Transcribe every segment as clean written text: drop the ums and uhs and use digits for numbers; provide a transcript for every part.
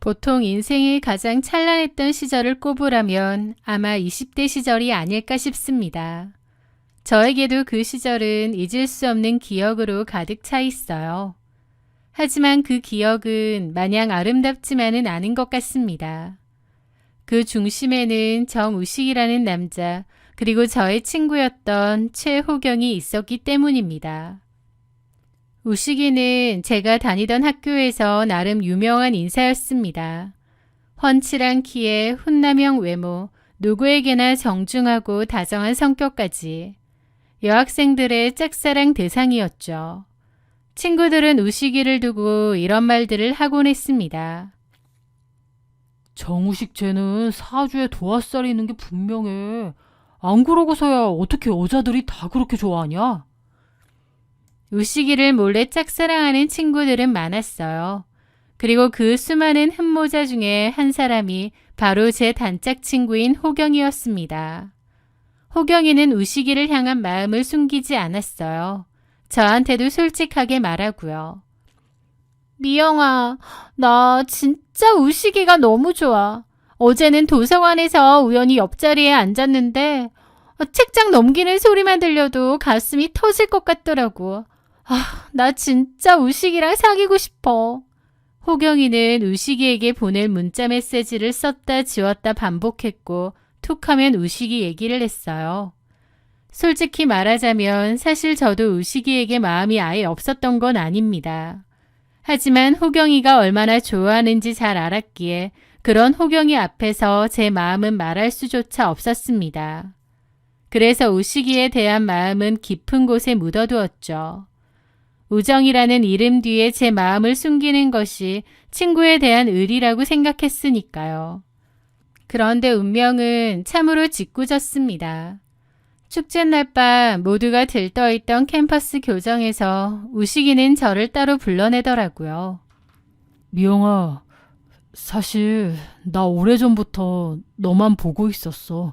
보통 인생의 가장 찬란했던 시절을 꼽으라면 아마 20대 시절이 아닐까 싶습니다. 저에게도 그 시절은 잊을 수 없는 기억으로 가득 차 있어요. 하지만 그 기억은 마냥 아름답지만은 않은 것 같습니다. 그 중심에는 정우식이라는 남자, 그리고 저의 친구였던 최호경이 있었기 때문입니다. 우식이는 제가 다니던 학교에서 나름 유명한 인사였습니다. 훤칠한 키에 훈남형 외모, 누구에게나 정중하고 다정한 성격까지 여학생들의 짝사랑 대상이었죠. 친구들은 우식이를 두고 이런 말들을 하곤 했습니다. 정우식 쟤는 사주에 도화살이 있는 게 분명해. 안 그러고서야 어떻게 여자들이 다 그렇게 좋아하냐? 우식이를 몰래 짝사랑하는 친구들은 많았어요. 그리고 그 수많은 흠모자 중에 한 사람이 바로 제 단짝 친구인 호경이었습니다. 호경이는 우식이를 향한 마음을 숨기지 않았어요. 저한테도 솔직하게 말하고요. 미영아, 나 진짜 우식이가 너무 좋아. 어제는 도서관에서 우연히 옆자리에 앉았는데 책장 넘기는 소리만 들려도 가슴이 터질 것 같더라고. 나 진짜 우식이랑 사귀고 싶어. 호경이는 우식이에게 보낼 문자 메시지를 썼다 지웠다 반복했고 툭하면 우식이 얘기를 했어요. 솔직히 말하자면 사실 저도 우식이에게 마음이 아예 없었던 건 아닙니다. 하지만 호경이가 얼마나 좋아하는지 잘 알았기에 그런 호경이 앞에서 제 마음은 말할 수조차 없었습니다. 그래서 우식이에 대한 마음은 깊은 곳에 묻어두었죠. 우정이라는 이름 뒤에 제 마음을 숨기는 것이 친구에 대한 의리라고 생각했으니까요. 그런데 운명은 참으로 짓궂었습니다. 축제날 밤 모두가 들떠있던 캠퍼스 교정에서 우식이는 저를 따로 불러내더라고요. 미영아, 사실 나 오래전부터 너만 보고 있었어.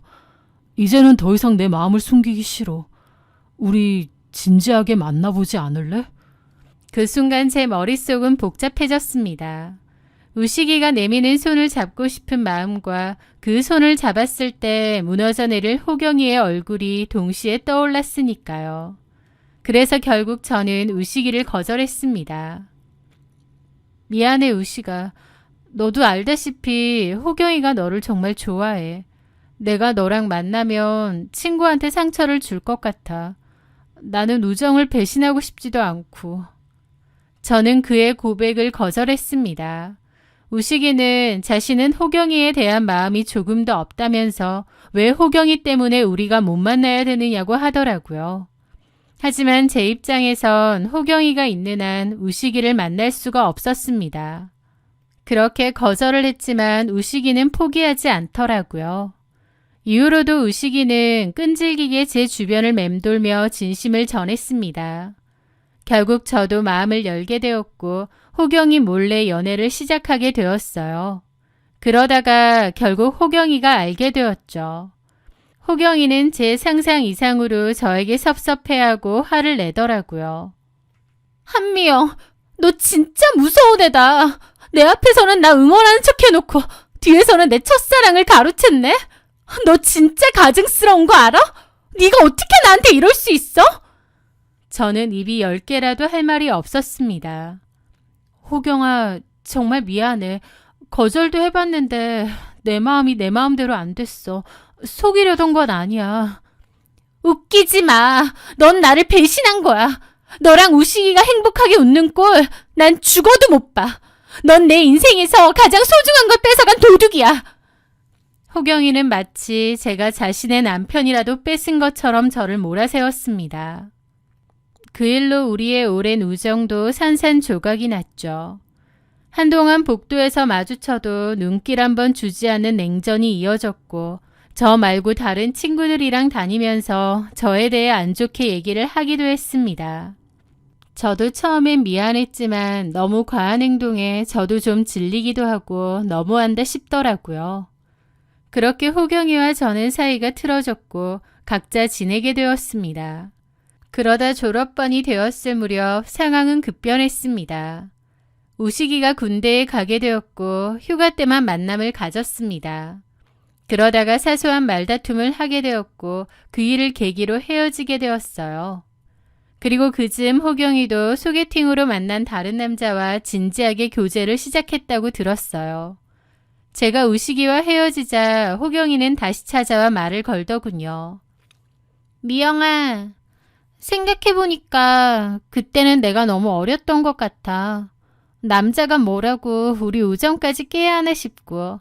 이제는 더 이상 내 마음을 숨기기 싫어. 우리 진지하게 만나보지 않을래? 그 순간 제 머릿속은 복잡해졌습니다. 우식이가 내미는 손을 잡고 싶은 마음과 그 손을 잡았을 때 무너져 내릴 호경이의 얼굴이 동시에 떠올랐으니까요. 그래서 결국 저는 우식이를 거절했습니다. 미안해 우식아. 너도 알다시피 호경이가 너를 정말 좋아해. 내가 너랑 만나면 친구한테 상처를 줄 것 같아. 나는 우정을 배신하고 싶지도 않고. 저는 그의 고백을 거절했습니다. 우식이는 자신은 호경이에 대한 마음이 조금 더 없다면서 왜 호경이 때문에 우리가 못 만나야 되느냐고 하더라고요. 하지만 제 입장에선 호경이가 있는 한 우식이를 만날 수가 없었습니다. 그렇게 거절을 했지만 우식이는 포기하지 않더라고요. 이후로도 우식이는 끈질기게 제 주변을 맴돌며 진심을 전했습니다. 결국 저도 마음을 열게 되었고 호경이 몰래 연애를 시작하게 되었어요. 그러다가 결국 호경이가 알게 되었죠. 호경이는 제 상상 이상으로 저에게 섭섭해하고 화를 내더라고요. 한미영, 너 진짜 무서운 애다. 내 앞에서는 나 응원하는 척 해놓고 뒤에서는 내 첫사랑을 가로챘네? 너 진짜 가증스러운 거 알아? 네가 어떻게 나한테 이럴 수 있어? 저는 입이 10개라도 할 말이 없었습니다. 호경아, 정말 미안해. 거절도 해봤는데 내 마음이 내 마음대로 안 됐어. 속이려던 건 아니야. 웃기지 마. 넌 나를 배신한 거야. 너랑 우식이가 행복하게 웃는 꼴 난 죽어도 못 봐. 넌 내 인생에서 가장 소중한 걸 뺏어간 도둑이야. 호경이는 마치 제가 자신의 남편이라도 뺏은 것처럼 저를 몰아세웠습니다. 그 일로 우리의 오랜 우정도 산산조각이 났죠. 한동안 복도에서 마주쳐도 눈길 한번 주지 않는 냉전이 이어졌고 저 말고 다른 친구들이랑 다니면서 저에 대해 안 좋게 얘기를 하기도 했습니다. 저도 처음엔 미안했지만 너무 과한 행동에 저도 좀 질리기도 하고 너무한다 싶더라고요. 그렇게 호경이와 저는 사이가 틀어졌고 각자 지내게 되었습니다. 그러다 졸업반이 되었을 무렵 상황은 급변했습니다. 우식이가 군대에 가게 되었고 휴가 때만 만남을 가졌습니다. 그러다가 사소한 말다툼을 하게 되었고 그 일을 계기로 헤어지게 되었어요. 그리고 그즈음 호경이도 소개팅으로 만난 다른 남자와 진지하게 교제를 시작했다고 들었어요. 제가 우식이와 헤어지자 호경이는 다시 찾아와 말을 걸더군요. 미영아, 생각해보니까 그때는 내가 너무 어렸던 것 같아. 남자가 뭐라고 우리 우정까지 깨야 하나 싶고.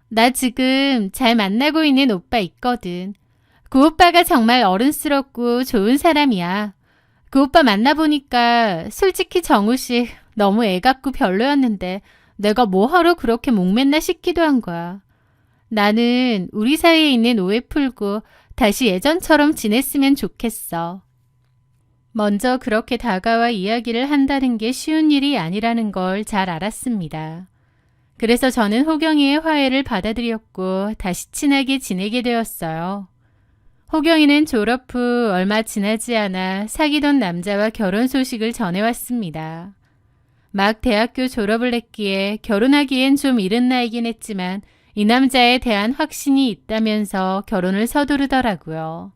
나 지금 잘 만나고 있는 오빠 있거든. 그 오빠가 정말 어른스럽고 좋은 사람이야. 그 오빠 만나보니까 솔직히 정우씨 너무 애 같고 별로였는데 내가 뭐하러 그렇게 목맸나 싶기도 한 거야. 나는 우리 사이에 있는 오해 풀고 다시 예전처럼 지냈으면 좋겠어. 먼저 그렇게 다가와 이야기를 한다는 게 쉬운 일이 아니라는 걸 잘 알았습니다. 그래서 저는 호경이의 화해를 받아들였고 다시 친하게 지내게 되었어요. 호경이는 졸업 후 얼마 지나지 않아 사귀던 남자와 결혼 소식을 전해왔습니다. 막 대학교 졸업을 했기에 결혼하기엔 좀 이른 나이긴 했지만 이 남자에 대한 확신이 있다면서 결혼을 서두르더라고요.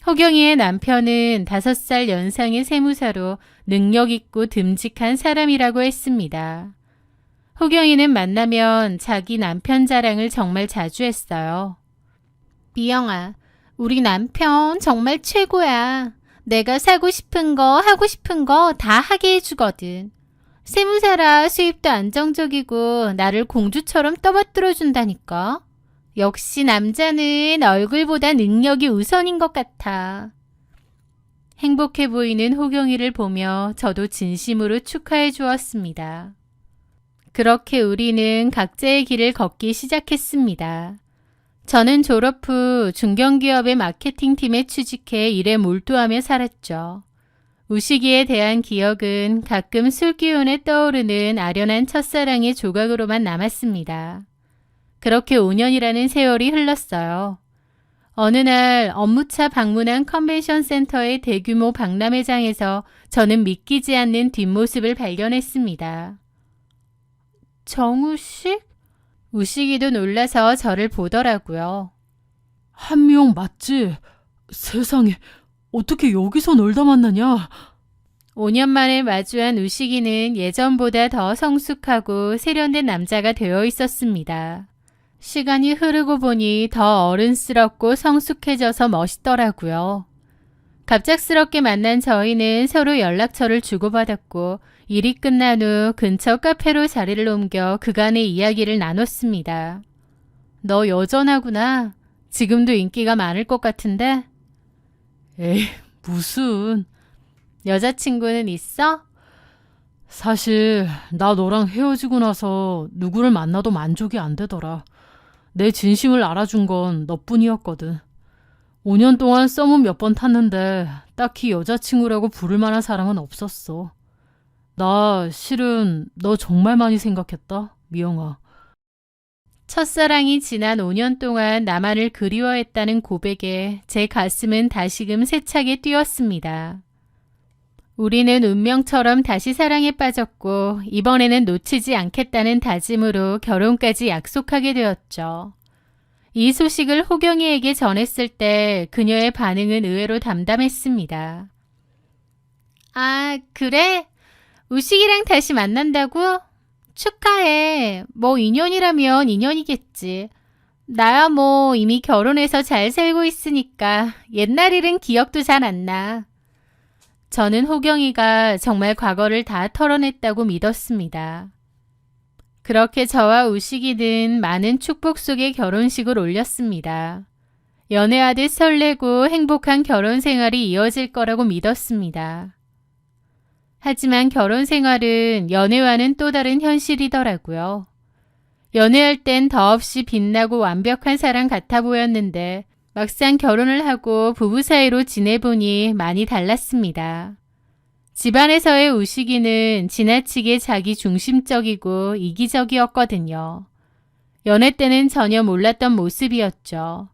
호경이의 남편은 5살 연상의 세무사로 능력 있고 듬직한 사람이라고 했습니다. 호경이는 만나면 자기 남편 자랑을 정말 자주 했어요. 미영아, 우리 남편 정말 최고야. 내가 사고 싶은 거, 하고 싶은 거 다 하게 해주거든. 세무사라 수입도 안정적이고 나를 공주처럼 떠받들어 준다니까. 역시 남자는 얼굴보다 능력이 우선인 것 같아. 행복해 보이는 호경이를 보며 저도 진심으로 축하해 주었습니다. 그렇게 우리는 각자의 길을 걷기 시작했습니다. 저는 졸업 후 중견기업의 마케팅팀에 취직해 일에 몰두하며 살았죠. 우식이에 대한 기억은 가끔 술기운에 떠오르는 아련한 첫사랑의 조각으로만 남았습니다. 그렇게 5년이라는 세월이 흘렀어요. 어느 날 업무차 방문한 컨벤션 센터의 대규모 박람회장에서 저는 믿기지 않는 뒷모습을 발견했습니다. 정우식? 우식이도 놀라서 저를 보더라고요. 한미영 맞지? 세상에, 어떻게 여기서 놀다 만나냐? 5년 만에 마주한 우식이는 예전보다 더 성숙하고 세련된 남자가 되어 있었습니다. 시간이 흐르고 보니 더 어른스럽고 성숙해져서 멋있더라고요. 갑작스럽게 만난 저희는 서로 연락처를 주고받았고 일이 끝난 후 근처 카페로 자리를 옮겨 그간의 이야기를 나눴습니다. 너 여전하구나. 지금도 인기가 많을 것 같은데? 에이, 무슨. 여자친구는 있어? 사실 나 너랑 헤어지고 나서 누구를 만나도 만족이 안 되더라. 내 진심을 알아준 건 너뿐이었거든. 5년 동안 썸은 몇 번 탔는데 딱히 여자친구라고 부를 만한 사람은 없었어. 나 실은 너 정말 많이 생각했다, 미영아. 첫사랑이 지난 5년 동안 나만을 그리워했다는 고백에 제 가슴은 다시금 세차게 뛰었습니다. 우리는 운명처럼 다시 사랑에 빠졌고 이번에는 놓치지 않겠다는 다짐으로 결혼까지 약속하게 되었죠. 이 소식을 호경이에게 전했을 때 그녀의 반응은 의외로 담담했습니다. 아, 그래? 우식이랑 다시 만난다고? 축하해. 뭐 인연이라면 인연이겠지. 나야 뭐 이미 결혼해서 잘 살고 있으니까 옛날 일은 기억도 잘 안 나. 저는 호경이가 정말 과거를 다 털어냈다고 믿었습니다. 그렇게 저와 우식이는 많은 축복 속에 결혼식을 올렸습니다. 연애하듯 설레고 행복한 결혼 생활이 이어질 거라고 믿었습니다. 하지만 결혼 생활은 연애와는 또 다른 현실이더라고요. 연애할 땐 더없이 빛나고 완벽한 사람 같아 보였는데 막상 결혼을 하고 부부 사이로 지내보니 많이 달랐습니다. 집안에서의 우식이는 지나치게 자기 중심적이고 이기적이었거든요. 연애 때는 전혀 몰랐던 모습이었죠.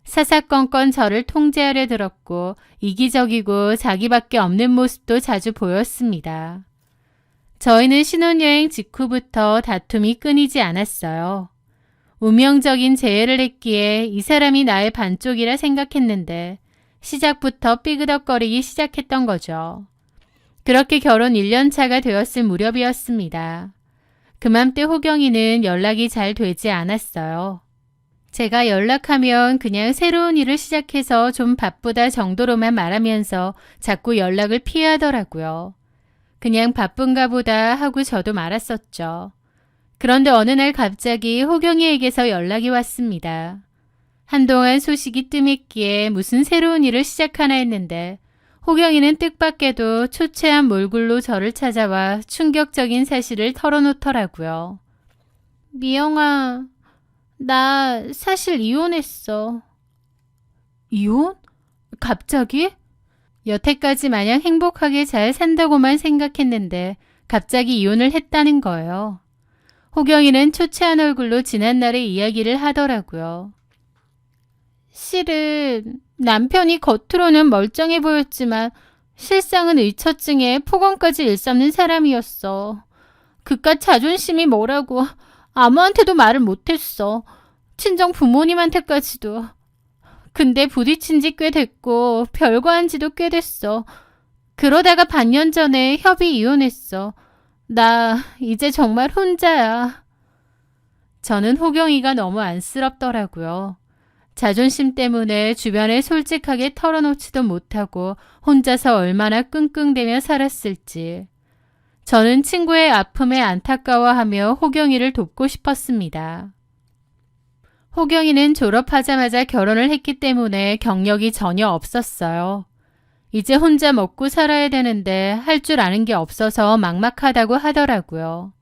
사사건건 저를 통제하려 들었고 이기적이고 자기밖에 없는 모습도 자주 보였습니다. 저희는 신혼여행 직후부터 다툼이 끊이지 않았어요. 운명적인 재회를 했기에 이 사람이 나의 반쪽이라 생각했는데 시작부터 삐그덕거리기 시작했던 거죠. 그렇게 결혼 1년 차가 되었을 무렵이었습니다. 그맘때 호경이는 연락이 잘 되지 않았어요. 제가 연락하면 그냥 새로운 일을 시작해서 좀 바쁘다 정도로만 말하면서 자꾸 연락을 피하더라고요. 그냥 바쁜가 보다 하고 저도 말았었죠. 그런데 어느 날 갑자기 호경이에게서 연락이 왔습니다. 한동안 소식이 뜸했기에 무슨 새로운 일을 시작하나 했는데 호경이는 뜻밖에도 초췌한 몰골로 저를 찾아와 충격적인 사실을 털어놓더라고요. 미영아, 나 사실 이혼했어. 이혼? 갑자기? 여태까지 마냥 행복하게 잘 산다고만 생각했는데 갑자기 이혼을 했다는 거예요. 호경이는 초췌한 얼굴로 지난날의 이야기를 하더라고요. 실은 남편이 겉으로는 멀쩡해 보였지만 실상은 의처증에 폭언까지 일삼는 사람이었어. 그깟 자존심이 뭐라고 아무한테도 말을 못했어. 친정 부모님한테까지도. 근데 부딪힌 지 꽤 됐고 별거 한 지도 꽤 됐어. 그러다가 반년 전에 협의 이혼했어. 나 이제 정말 혼자야. 저는 호경이가 너무 안쓰럽더라고요. 자존심 때문에 주변에 솔직하게 털어놓지도 못하고 혼자서 얼마나 끙끙대며 살았을지. 저는 친구의 아픔에 안타까워하며 호경이를 돕고 싶었습니다. 호경이는 졸업하자마자 결혼을 했기 때문에 경력이 전혀 없었어요. 이제 혼자 먹고 살아야 되는데 할 줄 아는 게 없어서 막막하다고 하더라고요.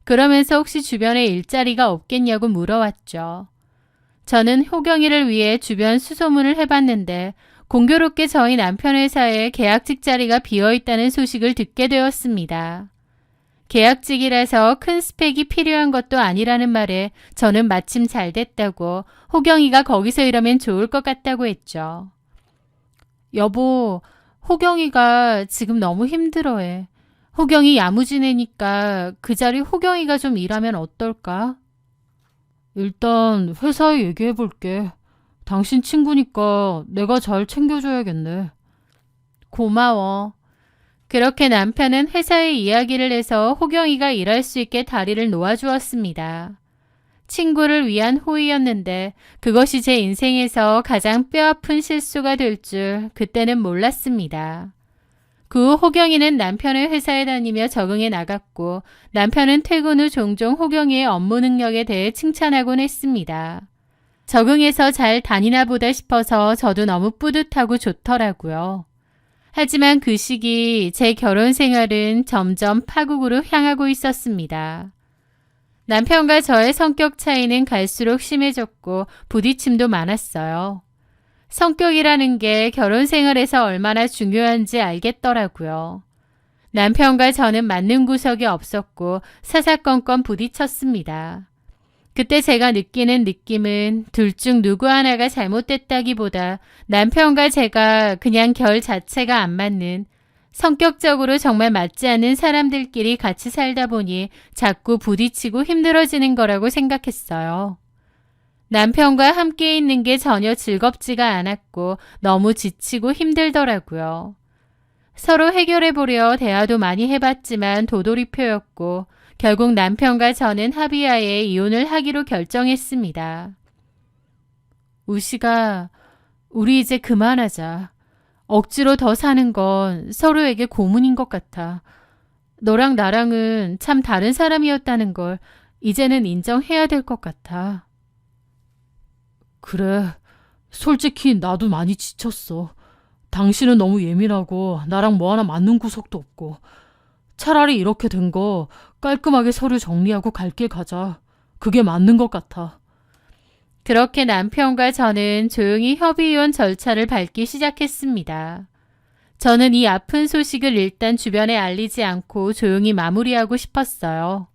그러면서 혹시 주변에 일자리가 없겠냐고 물어왔죠. 저는 호경이를 위해 주변 수소문을 해봤는데 공교롭게 저희 남편 회사에 계약직 자리가 비어있다는 소식을 듣게 되었습니다. 계약직이라서 큰 스펙이 필요한 것도 아니라는 말에 저는 마침 잘 됐다고 호경이가 거기서 일하면 좋을 것 같다고 했죠. 여보, 호경이가 지금 너무 힘들어해. 호경이 야무지내니까 그 자리 호경이가 좀 일하면 어떨까? 일단 회사에 얘기해볼게. 당신 친구니까 내가 잘 챙겨줘야겠네. 고마워. 그렇게 남편은 회사에 이야기를 해서 호경이가 일할 수 있게 다리를 놓아주었습니다. 친구를 위한 호의였는데 그것이 제 인생에서 가장 뼈아픈 실수가 될 줄 그때는 몰랐습니다. 그 후 호경이는 남편의 회사에 다니며 적응해 나갔고 남편은 퇴근 후 종종 호경이의 업무 능력에 대해 칭찬하곤 했습니다. 적응해서 잘 다니나 보다 싶어서 저도 너무 뿌듯하고 좋더라고요. 하지만 그 시기 제 결혼 생활은 점점 파국으로 향하고 있었습니다. 남편과 저의 성격 차이는 갈수록 심해졌고 부딪힘도 많았어요. 성격이라는 게 결혼 생활에서 얼마나 중요한지 알겠더라고요. 남편과 저는 맞는 구석이 없었고 사사건건 부딪혔습니다. 그때 제가 느끼는 느낌은 둘 중 누구 하나가 잘못됐다기보다 남편과 제가 그냥 결 자체가 안 맞는, 성격적으로 정말 맞지 않는 사람들끼리 같이 살다 보니 자꾸 부딪히고 힘들어지는 거라고 생각했어요. 남편과 함께 있는 게 전혀 즐겁지가 않았고 너무 지치고 힘들더라고요. 서로 해결해 보려 대화도 많이 해봤지만 도돌이표였고 결국 남편과 저는 합의하에 이혼을 하기로 결정했습니다. 우시가, 우리 이제 그만하자. 억지로 더 사는 건 서로에게 고문인 것 같아. 너랑 나랑은 참 다른 사람이었다는 걸 이제는 인정해야 될 것 같아. 그래, 솔직히 나도 많이 지쳤어. 당신은 너무 예민하고 나랑 뭐 하나 맞는 구석도 없고. 차라리 이렇게 된 거 깔끔하게 서류 정리하고 갈 길 가자. 그게 맞는 것 같아. 그렇게 남편과 저는 조용히 협의이혼 절차를 밟기 시작했습니다. 저는 이 아픈 소식을 일단 주변에 알리지 않고 조용히 마무리하고 싶었어요.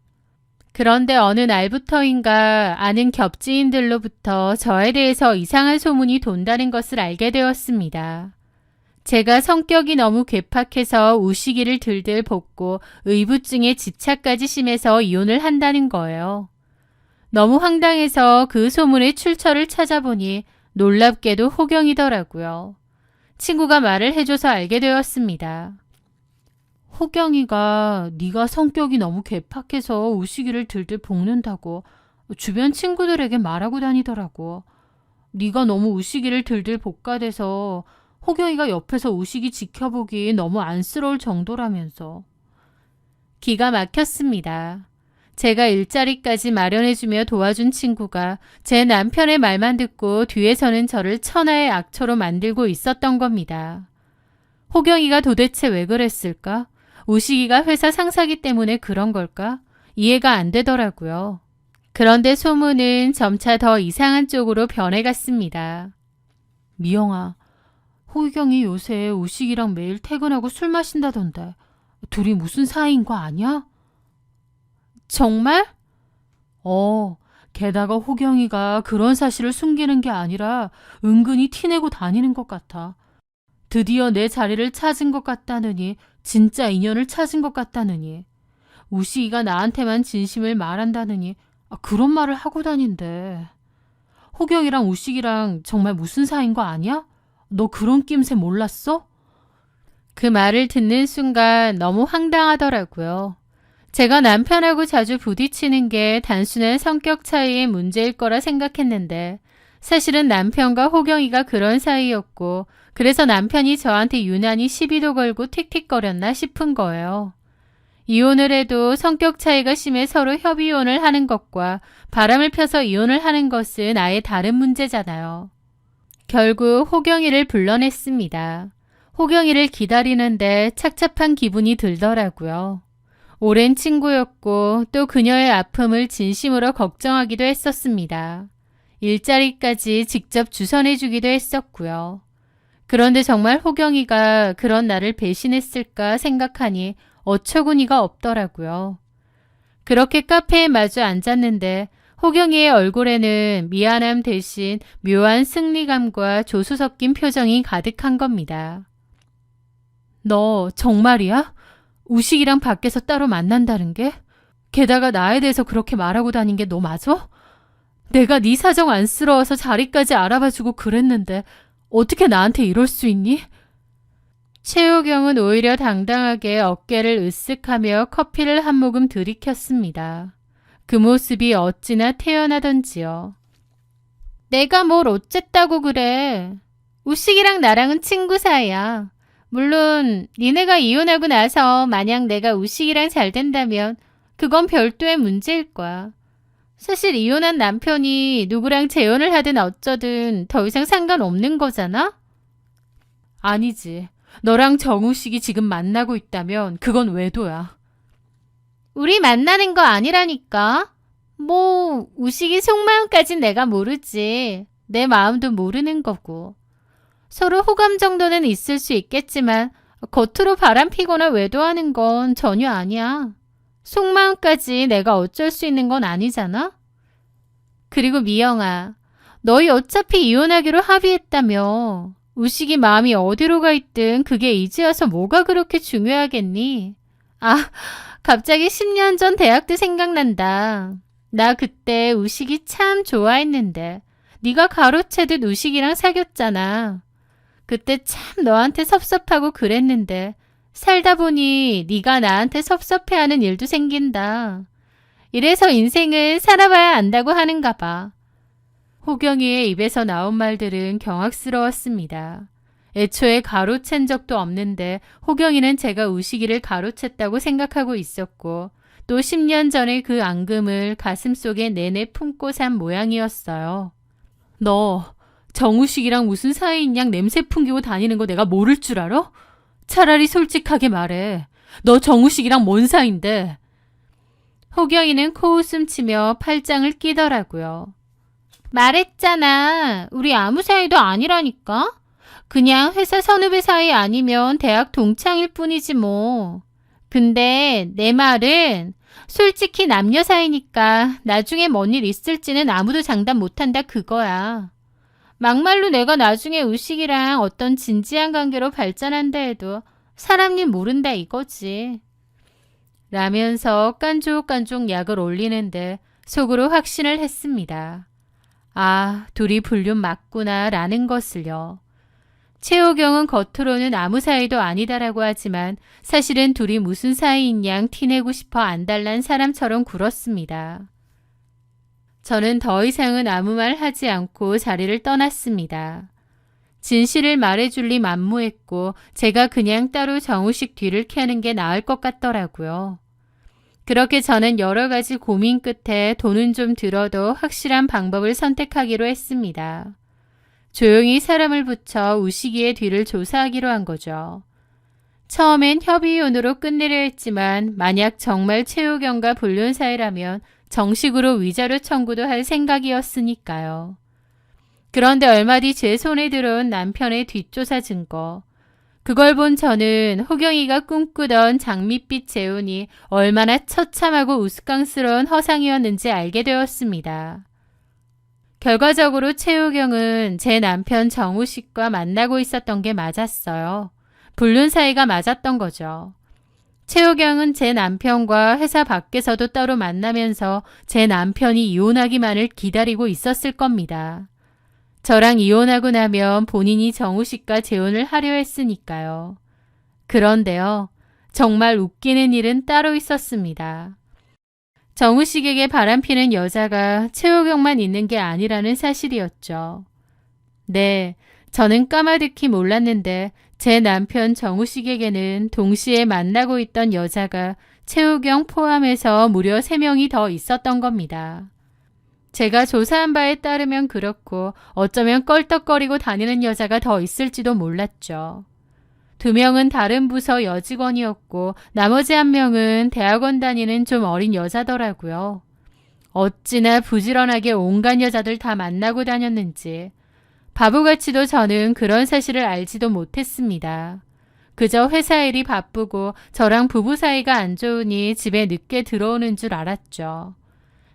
그런데 어느 날부터인가 아는 겹지인들로부터 저에 대해서 이상한 소문이 돈다는 것을 알게 되었습니다. 제가 성격이 너무 괴팍해서 우시기를 들들 볶고 의부증에 집착까지 심해서 이혼을 한다는 거예요. 너무 황당해서 그 소문의 출처를 찾아보니 놀랍게도 호경이더라고요. 친구가 말을 해줘서 알게 되었습니다. 호경이가 네가 성격이 너무 괴팍해서 우시기를 들들 볶는다고 주변 친구들에게 말하고 다니더라고. 네가 너무 우시기를 들들 볶아대서 호경이가 옆에서 우시기 지켜보기 너무 안쓰러울 정도라면서. 기가 막혔습니다. 제가 일자리까지 마련해주며 도와준 친구가 제 남편의 말만 듣고 뒤에서는 저를 천하의 악처로 만들고 있었던 겁니다. 호경이가 도대체 왜 그랬을까? 우시기가 회사 상사기 때문에 그런 걸까? 이해가 안 되더라고요. 그런데 소문은 점차 더 이상한 쪽으로 변해갔습니다. 미영아, 호경이 요새 우식이랑 매일 퇴근하고 술 마신다던데 둘이 무슨 사이인 거 아니야? 정말? 게다가 호경이가 그런 사실을 숨기는 게 아니라 은근히 티내고 다니는 것 같아. 드디어 내 자리를 찾은 것 같다느니, 진짜 인연을 찾은 것 같다느니, 우식이가 나한테만 진심을 말한다느니 그런 말을 하고 다닌대. 호경이랑 우식이랑 정말 무슨 사이인 거 아니야? 너 그런 낌새 몰랐어? 그 말을 듣는 순간 너무 황당하더라고요. 제가 남편하고 자주 부딪히는 게 단순한 성격 차이의 문제일 거라 생각했는데 사실은 남편과 호경이가 그런 사이였고 그래서 남편이 저한테 유난히 시비도 걸고 틱틱거렸나 싶은 거예요. 이혼을 해도 성격 차이가 심해 서로 협의혼을 하는 것과 바람을 펴서 이혼을 하는 것은 아예 다른 문제잖아요. 결국 호경이를 불러냈습니다. 호경이를 기다리는데 착잡한 기분이 들더라고요. 오랜 친구였고 또 그녀의 아픔을 진심으로 걱정하기도 했었습니다. 일자리까지 직접 주선해주기도 했었고요. 그런데 정말 호경이가 그런 나를 배신했을까 생각하니 어처구니가 없더라고요. 그렇게 카페에 마주 앉았는데 호경이의 얼굴에는 미안함 대신 묘한 승리감과 조소 섞인 표정이 가득한 겁니다. 너 정말이야? 우식이랑 밖에서 따로 만난다는 게? 게다가 나에 대해서 그렇게 말하고 다닌 게 너 맞아? 내가 네 사정 안쓰러워서 자리까지 알아봐주고 그랬는데 어떻게 나한테 이럴 수 있니? 최호경은 오히려 당당하게 어깨를 으쓱하며 커피를 한 모금 들이켰습니다. 그 모습이 어찌나 태연하던지요. 내가 뭘 어쨌다고 그래. 우식이랑 나랑은 친구 사이야. 물론 니네가 이혼하고 나서 만약 내가 우식이랑 잘 된다면 그건 별도의 문제일 거야. 사실 이혼한 남편이 누구랑 재혼을 하든 어쩌든 더 이상 상관없는 거잖아? 아니지. 너랑 정우식이 지금 만나고 있다면 그건 외도야. 우리 만나는 거 아니라니까. 뭐 우식이 속마음까진 내가 모르지. 내 마음도 모르는 거고. 서로 호감 정도는 있을 수 있겠지만 겉으로 바람피거나 외도하는 건 전혀 아니야. 속마음까지 내가 어쩔 수 있는 건 아니잖아. 그리고 미영아, 너희 어차피 이혼하기로 합의했다며. 우식이 마음이 어디로 가 있든 그게 이제 와서 뭐가 그렇게 중요하겠니? 아, 갑자기 10년 전 대학 때 생각난다. 나 그때 우식이 참 좋아했는데 네가 가로채듯 우식이랑 사귀었잖아. 그때 참 너한테 섭섭하고 그랬는데 살다 보니 네가 나한테 섭섭해하는 일도 생긴다. 이래서 인생은 살아봐야 안다고 하는가 봐. 호경이의 입에서 나온 말들은 경악스러웠습니다. 애초에 가로챈 적도 없는데 호경이는 제가 우식이를 가로챘다고 생각하고 있었고 또 10년 전의 그 앙금을 가슴속에 내내 품고 산 모양이었어요. 너 정우식이랑 무슨 사이인 양 냄새 풍기고 다니는 거 내가 모를 줄 알아? 차라리 솔직하게 말해. 너 정우식이랑 뭔 사이인데? 호경이는 코웃음 치며 팔짱을 끼더라고요. 말했잖아. 우리 아무 사이도 아니라니까. 그냥 회사 선후배 사이 아니면 대학 동창일 뿐이지 뭐. 근데 내 말은 솔직히 남녀 사이니까 나중에 뭔 일 있을지는 아무도 장담 못한다 그거야. 막말로 내가 나중에 우식이랑 어떤 진지한 관계로 발전한다 해도 사람 일 모른다 이거지. 라면서 깐족깐족 약을 올리는데 속으로 확신을 했습니다. 아, 둘이 불륜 맞구나 라는 것을요. 최호경은 겉으로는 아무 사이도 아니다라고 하지만 사실은 둘이 무슨 사이인 양 티내고 싶어 안달난 사람처럼 굴었습니다. 저는 더 이상은 아무 말 하지 않고 자리를 떠났습니다. 진실을 말해줄 리 만무했고 제가 그냥 따로 정우식 뒤를 캐는 게 나을 것 같더라고요. 그렇게 저는 여러 가지 고민 끝에 돈은 좀 들어도 확실한 방법을 선택하기로 했습니다. 조용히 사람을 붙여 우식이의 뒤를 조사하기로 한 거죠. 처음엔 협의혼으로 끝내려 했지만 만약 정말 최호경과 불륜 사이라면 정식으로 위자료 청구도 할 생각이었으니까요. 그런데 얼마 뒤 제 손에 들어온 남편의 뒷조사 증거. 그걸 본 저는 호경이가 꿈꾸던 장밋빛 재혼이 얼마나 처참하고 우스꽝스러운 허상이었는지 알게 되었습니다. 결과적으로 최호경은 제 남편 정우식과 만나고 있었던 게 맞았어요. 불륜 사이가 맞았던 거죠. 최호경은 제 남편과 회사 밖에서도 따로 만나면서 제 남편이 이혼하기만을 기다리고 있었을 겁니다. 저랑 이혼하고 나면 본인이 정우식과 재혼을 하려 했으니까요. 그런데요, 정말 웃기는 일은 따로 있었습니다. 정우식에게 바람피는 여자가 최호경만 있는 게 아니라는 사실이었죠. 네, 저는 까마득히 몰랐는데 제 남편 정우식에게는 동시에 만나고 있던 여자가 최호경 포함해서 무려 3명이 더 있었던 겁니다. 제가 조사한 바에 따르면 그렇고 어쩌면 껄떡거리고 다니는 여자가 더 있을지도 몰랐죠. 2명은 다른 부서 여직원이었고 나머지 1명은 대학원 다니는 좀 어린 여자더라고요. 어찌나 부지런하게 온갖 여자들 다 만나고 다녔는지 바보같이도 저는 그런 사실을 알지도 못했습니다. 그저 회사 일이 바쁘고 저랑 부부 사이가 안 좋으니 집에 늦게 들어오는 줄 알았죠.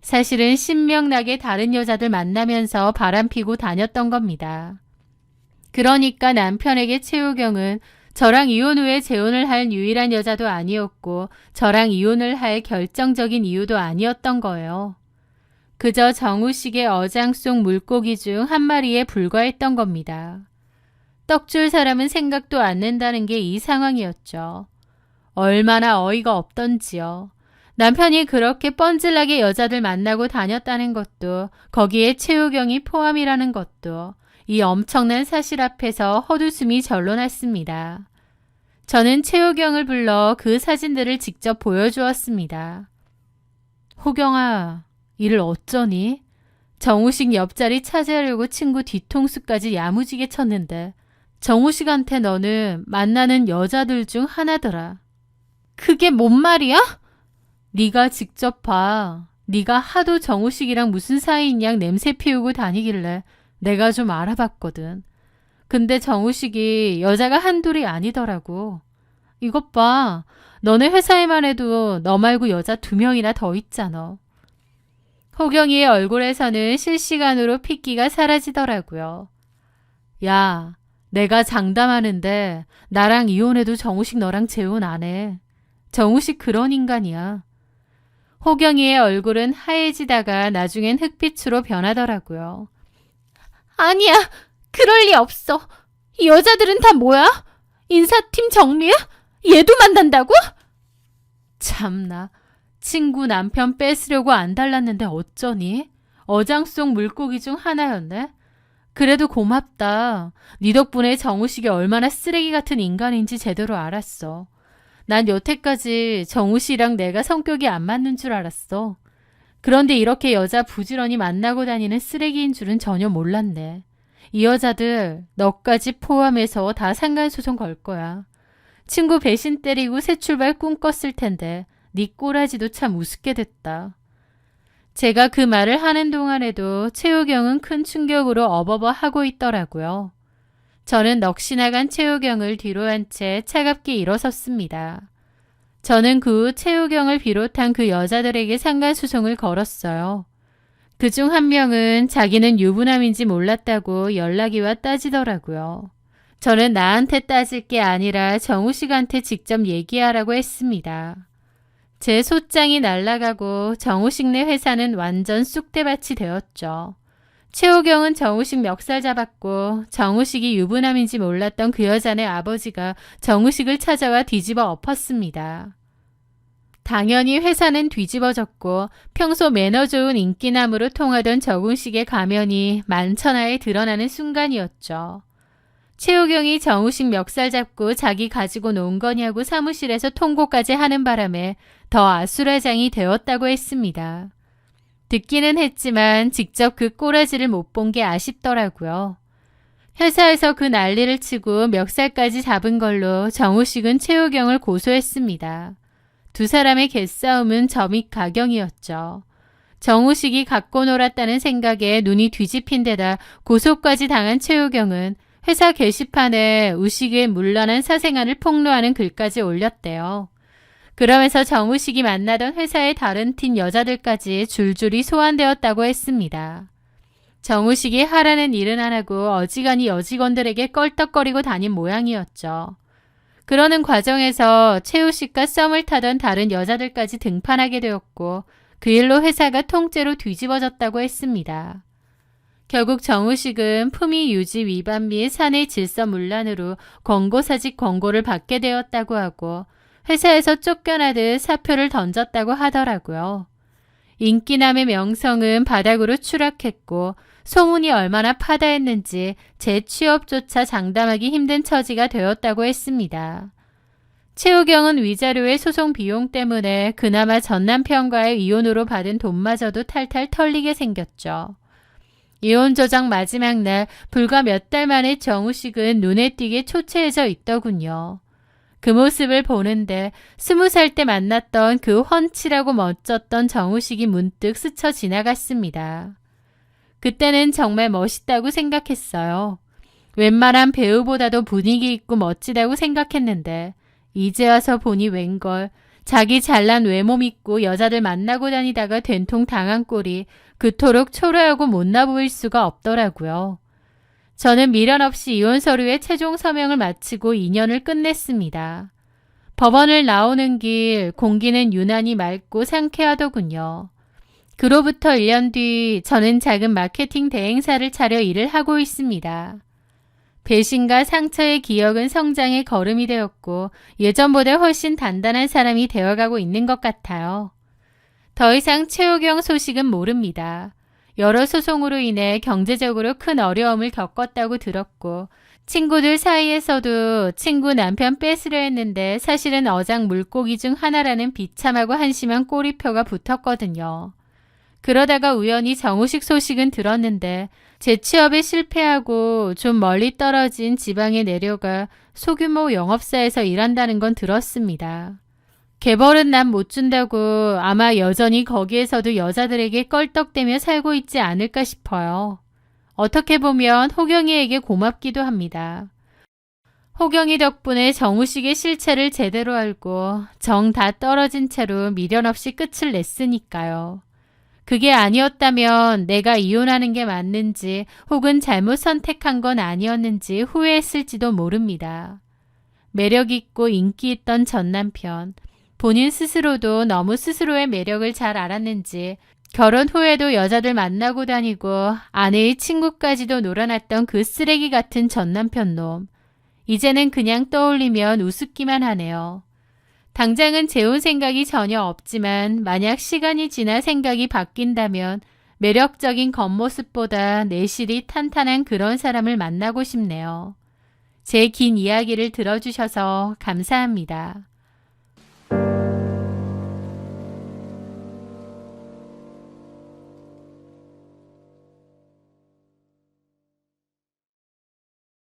사실은 신명나게 다른 여자들 만나면서 바람피고 다녔던 겁니다. 그러니까 남편에게 최호경은 저랑 이혼 후에 재혼을 할 유일한 여자도 아니었고 저랑 이혼을 할 결정적인 이유도 아니었던 거예요. 그저 정우식의 어장 속 물고기 중 한 마리에 불과했던 겁니다. 떡줄 사람은 생각도 않는다는 게 이 상황이었죠. 얼마나 어이가 없던지요. 남편이 그렇게 뻔질나게 여자들 만나고 다녔다는 것도 거기에 최호경이 포함이라는 것도 이 엄청난 사실 앞에서 헛웃음이 절로 났습니다. 저는 최호경을 불러 그 사진들을 직접 보여주었습니다. 호경아, 이를 어쩌니? 정우식 옆자리 차지하려고 친구 뒤통수까지 야무지게 쳤는데 정우식한테 너는 만나는 여자들 중 하나더라. 그게 뭔 말이야? 네가 직접 봐. 네가 하도 정우식이랑 무슨 사이인 양 냄새 피우고 다니길래 내가 좀 알아봤거든. 근데 정우식이 여자가 한둘이 아니더라고. 이것 봐. 너네 회사에만 해도 너 말고 여자 2명이나 더 있잖아. 호경이의 얼굴에서는 실시간으로 핏기가 사라지더라고요. 야, 내가 장담하는데 나랑 이혼해도 정우식 너랑 재혼 안 해. 정우식 그런 인간이야. 호경이의 얼굴은 하얘지다가 나중엔 흑빛으로 변하더라고요. 아니야, 그럴 리 없어. 이 여자들은 다 뭐야? 인사팀 정리야? 얘도 만난다고? 참나, 친구 남편 뺏으려고 안 달랐는데 어쩌니? 어장 속 물고기 중 하나였네. 그래도 고맙다. 네 덕분에 정우식이 얼마나 쓰레기 같은 인간인지 제대로 알았어. 난 여태까지 정우씨랑 내가 성격이 안 맞는 줄 알았어. 그런데 이렇게 여자 부지런히 만나고 다니는 쓰레기인 줄은 전혀 몰랐네. 이 여자들 너까지 포함해서 다 상간소송 걸 거야. 친구 배신 때리고 새 출발 꿈꿨을 텐데 네 꼬라지도 참 우습게 됐다. 제가 그 말을 하는 동안에도 최호경은 큰 충격으로 어버버 하고 있더라고요. 저는 넋이 나간 최호경을 뒤로 한 채 차갑게 일어섰습니다. 저는 그 후 최우경을 비롯한 그 여자들에게 상간소송을 걸었어요. 그중 한 명은 자기는 유부남인지 몰랐다고 연락이 와 따지더라고요. 저는 나한테 따질 게 아니라 정우식한테 직접 얘기하라고 했습니다. 제 소장이 날아가고 정우식네 회사는 완전 쑥대밭이 되었죠. 최호경은 정우식 멱살 잡았고 정우식이 유부남인지 몰랐던 그 여자네 아버지가 정우식을 찾아와 뒤집어 엎었습니다. 당연히 회사는 뒤집어졌고 평소 매너 좋은 인기남으로 통하던 정우식의 가면이 만천하에 드러나는 순간이었죠. 최우경이 정우식 멱살 잡고 자기 가지고 논 거냐고 사무실에서 통보까지 하는 바람에 더 아수라장이 되었다고 했습니다. 듣기는 했지만 직접 그 꼬라지를 못 본 게 아쉽더라고요. 회사에서 그 난리를 치고 멱살까지 잡은 걸로 정우식은 최우경을 고소했습니다. 두 사람의 개싸움은 점입 가경이었죠. 정우식이 갖고 놀았다는 생각에 눈이 뒤집힌 데다 고소까지 당한 최우경은 회사 게시판에 우식의 문란한 사생활을 폭로하는 글까지 올렸대요. 그러면서 정우식이 만나던 회사의 다른 팀 여자들까지 줄줄이 소환되었다고 했습니다. 정우식이 하라는 일은 안 하고 어지간히 여직원들에게 껄떡거리고 다닌 모양이었죠. 그러는 과정에서 최우식과 썸을 타던 다른 여자들까지 등판하게 되었고 그 일로 회사가 통째로 뒤집어졌다고 했습니다. 결국 정우식은 품위 유지 위반 및 사내 질서 문란으로 권고사직 권고를 받게 되었다고 하고 회사에서 쫓겨나듯 사표를 던졌다고 하더라고요. 인기남의 명성은 바닥으로 추락했고 소문이 얼마나 파다했는지 재취업조차 장담하기 힘든 처지가 되었다고 했습니다. 최우경은 위자료의 소송 비용 때문에 그나마 전남편과의 이혼으로 받은 돈마저도 탈탈 털리게 생겼죠. 이혼 조정 마지막 날 불과 몇 달 만에 정우식은 눈에 띄게 초췌해져 있더군요. 그 모습을 보는데 20살 때 만났던 그 훤칠하고 멋졌던 정우식이 문득 스쳐 지나갔습니다. 그때는 정말 멋있다고 생각했어요. 웬만한 배우보다도 분위기 있고 멋지다고 생각했는데 이제 와서 보니 웬걸 자기 잘난 외모 믿고 여자들 만나고 다니다가 된통 당한 꼴이 그토록 초라하고 못나 보일 수가 없더라고요. 저는 미련 없이 이혼 서류에 최종 서명을 마치고 2년을 끝냈습니다. 법원을 나오는 길 공기는 유난히 맑고 상쾌하더군요. 그로부터 1년 뒤 저는 작은 마케팅 대행사를 차려 일을 하고 있습니다. 배신과 상처의 기억은 성장의 걸음이 되었고 예전보다 훨씬 단단한 사람이 되어가고 있는 것 같아요. 더 이상 최우경 소식은 모릅니다. 여러 소송으로 인해 경제적으로 큰 어려움을 겪었다고 들었고 친구들 사이에서도 친구 남편 뺏으려 했는데 사실은 어장 물고기 중 하나라는 비참하고 한심한 꼬리표가 붙었거든요. 그러다가 우연히 정우식 소식은 들었는데 재취업에 실패하고 좀 멀리 떨어진 지방에 내려가 소규모 영업사에서 일한다는 건 들었습니다. 개벌은 난 못 준다고 아마 여전히 거기에서도 여자들에게 껄떡대며 살고 있지 않을까 싶어요. 어떻게 보면 호경이에게 고맙기도 합니다. 호경이 덕분에 정우식의 실체를 제대로 알고 정 다 떨어진 채로 미련 없이 끝을 냈으니까요. 그게 아니었다면 내가 이혼하는 게 맞는지 혹은 잘못 선택한 건 아니었는지 후회했을지도 모릅니다. 매력 있고 인기 있던 전 남편, 본인 스스로도 너무 스스로의 매력을 잘 알았는지 결혼 후에도 여자들 만나고 다니고 아내의 친구까지도 놀아놨던 그 쓰레기 같은 전 남편 놈. 이제는 그냥 떠올리면 우습기만 하네요. 당장은 재혼 생각이 전혀 없지만 만약 시간이 지나 생각이 바뀐다면 매력적인 겉모습보다 내실이 탄탄한 그런 사람을 만나고 싶네요. 제 긴 이야기를 들어주셔서 감사합니다.